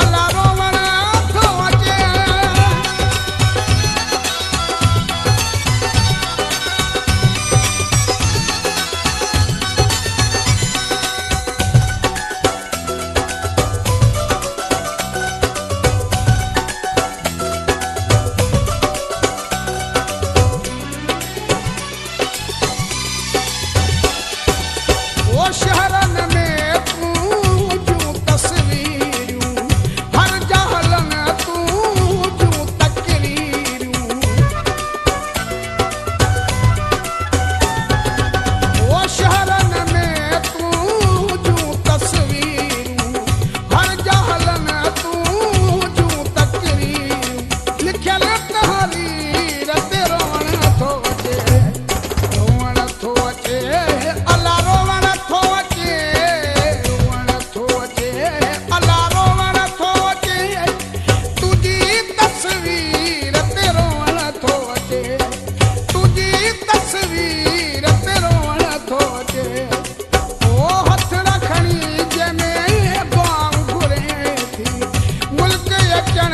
अला रोवण थो अचे। ओ शहरन में तूं जूं तस्वीरूं, हर जहलन तूं जूं तकरीरूं। ओ शहरन में तूं जूं तस्वीरूं, हर जहलन तूं जूं तकरीरूं। लिखियल तहरीर ते रोवण थो अचे, रोवण थो अचे, अला रोवण थो अचे, रोवण थो अचे, अला रोवण थो अचे। तुझी तस्वीर ते रोवण थो अचे, तुझी तस्वीर ते रोवण थो अचे। ओ हथड़ा खणी जंहिंमें दुआऊं घुरे थी, मुल्क अचण